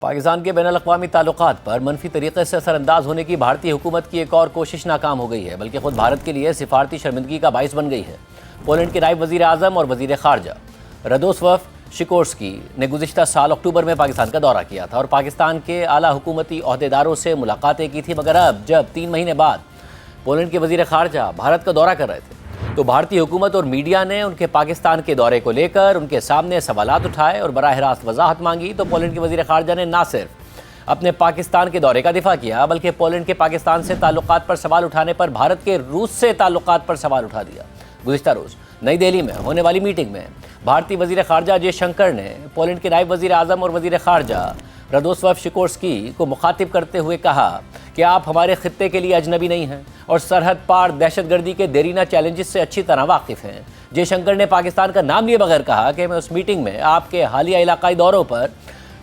پاکستان کے بین الاقوامی تعلقات پر منفی طریقے سے اثر انداز ہونے کی بھارتی حکومت کی ایک اور کوشش ناکام ہو گئی ہے، بلکہ خود بھارت کے لیے سفارتی شرمندگی کا باعث بن گئی ہے۔ پولینڈ کے نائب وزیر اعظم اور وزیر خارجہ رادوسلاو سیکورسکی نے گزشتہ سال اکتوبر میں پاکستان کا دورہ کیا تھا اور پاکستان کے اعلیٰ حکومتی عہدیداروں سے ملاقاتیں کی تھی، مگر اب جب 3 مہینے بعد پولینڈ کے وزیر خارجہ بھارت کا دورہ کر رہے تھے تو بھارتی حکومت اور میڈیا نے ان کے پاکستان کے دورے کو لے کر ان کے سامنے سوالات اٹھائے اور براہ راست وضاحت مانگی۔ تو پولینڈ کے وزیر خارجہ نے نہ صرف اپنے پاکستان کے دورے کا دفاع کیا، بلکہ پولینڈ کے پاکستان سے تعلقات پر سوال اٹھانے پر بھارت کے روس سے تعلقات پر سوال اٹھا دیا۔ گزشتہ روز نئی دہلی میں ہونے والی میٹنگ میں بھارتی وزیر خارجہ جے شنکر نے پولینڈ کے نائب وزیر اعظم اور وزیر خارجہ رادوسلاو سیکورسکی کو مخاطب کرتے ہوئے کہا کہ آپ ہمارے خطے کے لیے اجنبی نہیں ہیں اور سرحد پار دہشت گردی کے دیرینہ چیلنجز سے اچھی طرح واقف ہیں۔ جے شنکر نے پاکستان کا نام لیے بغیر کہا کہ میں اس میٹنگ میں آپ کے حالیہ علاقائی دوروں پر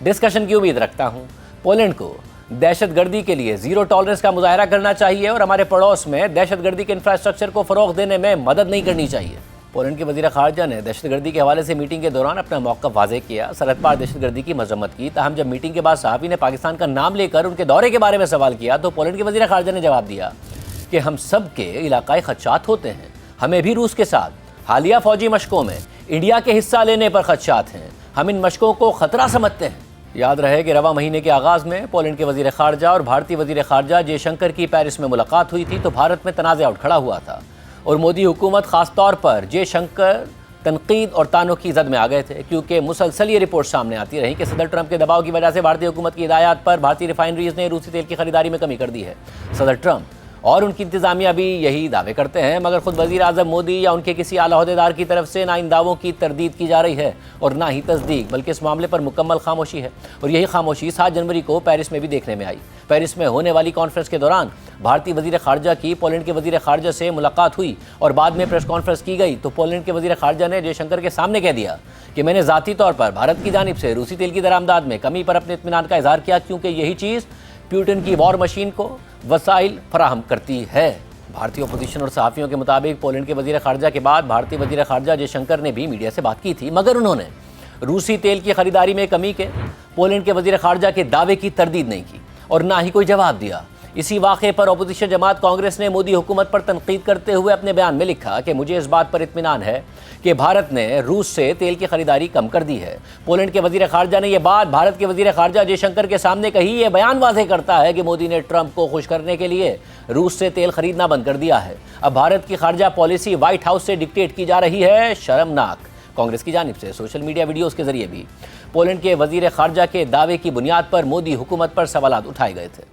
ڈسکشن کی امید رکھتا ہوں۔ پولینڈ کو دہشت گردی کے لیے زیرو ٹالرنس کا مظاہرہ کرنا چاہیے اور ہمارے پڑوس میں دہشت گردی کے انفراسٹرکچر کو فروغ دینے میں مدد نہیں کرنی چاہیے۔ پولینڈ کے وزیر خارجہ نے دہشت گردی کے حوالے سے میٹنگ کے دوران اپنا موقف واضح کیا، سرحد پار دہشت گردی کی مذمت کی، تاہم جب میٹنگ کے بعد صحافی نے پاکستان کا نام لے کر ان کے دورے کے بارے میں سوال کیا تو پولینڈ کے وزیر خارجہ نے جواب دیا کہ ہم سب کے علاقائی خدشات ہوتے ہیں، ہمیں بھی روس کے ساتھ حالیہ فوجی مشقوں میں انڈیا کے حصہ لینے پر خدشات ہیں، ہم ان مشقوں کو خطرہ سمجھتے ہیں۔ یاد رہے کہ رواں مہینے کے آغاز میں پولینڈ کے وزیر خارجہ اور بھارتی وزیر خارجہ جے شنکر کی پیرس میں ملاقات ہوئی تھی تو بھارت میں تنازع اٹھ کھڑا ہوا تھا اور مودی حکومت خاص طور پر جے شنکر تنقید اور طعنوں کی زد میں آ گئے تھے، کیونکہ مسلسل یہ رپورٹ سامنے آتی رہی کہ صدر ٹرمپ کے دباؤ کی وجہ سے بھارتی حکومت کی ہدایات پر بھارتی ریفائنریز نے روسی تیل کی خریداری میں کمی کر دی ہے۔ صدر ٹرمپ اور ان کی انتظامیہ بھی یہی دعوے کرتے ہیں، مگر خود وزیر اعظم مودی یا ان کے کسی اعلیٰ عہدیدار کی طرف سے نہ ان دعووں کی تردید کی جا رہی ہے اور نہ ہی تصدیق، بلکہ اس معاملے پر مکمل خاموشی ہے، اور یہی خاموشی 7 جنوری کو پیرس میں بھی دیکھنے میں آئی۔ پیرس میں ہونے والی کانفرنس کے دوران بھارتی وزیر خارجہ کی پولینڈ کے وزیر خارجہ سے ملاقات ہوئی اور بعد میں پریس کانفرنس کی گئی تو پولینڈ کے وزیر خارجہ نے جے شنکر کے سامنے کہہ دیا کہ میں نے ذاتی طور پر بھارت کی جانب سے روسی تیل کی درآمدات میں کمی پر اپنے اطمینان کا اظہار کیا، کیونکہ یہی چیز پیوٹن کی وار مشین کو وسائل فراہم کرتی ہے۔ بھارتی اپوزیشن اور صحافیوں کے مطابق پولینڈ کے وزیر خارجہ کے بعد بھارتی وزیر خارجہ جے شنکر نے بھی میڈیا سے بات کی تھی، مگر انہوں نے روسی تیل کی خریداری میں کمی کے پولینڈ کے وزیر خارجہ کے دعوے کی تردید نہیں کی اور نہ ہی کوئی جواب دیا۔ اسی واقعے پر اپوزیشن جماعت کانگریس نے مودی حکومت پر تنقید کرتے ہوئے اپنے بیان میں لکھا کہ مجھے اس بات پر اطمینان ہے کہ بھارت نے روس سے تیل کی خریداری کم کر دی ہے۔ پولینڈ کے وزیر خارجہ نے یہ بات بھارت کے وزیر خارجہ جے شنکر کے سامنے کہی۔ یہ بیان واضح کرتا ہے کہ مودی نے ٹرمپ کو خوش کرنے کے لیے روس سے تیل خریدنا بند کر دیا ہے۔ اب بھارت کی خارجہ پالیسی وائٹ ہاؤس سے ڈکٹیٹ کی جا رہی ہے۔ شرمناک۔ کانگریس کی جانب سے سوشل میڈیا ویڈیوز کے ذریعے بھی پولینڈ کے وزیر خارجہ کے دعوے کی بنیاد پر مودی حکومت پر سوالات اٹھائے گئے تھے۔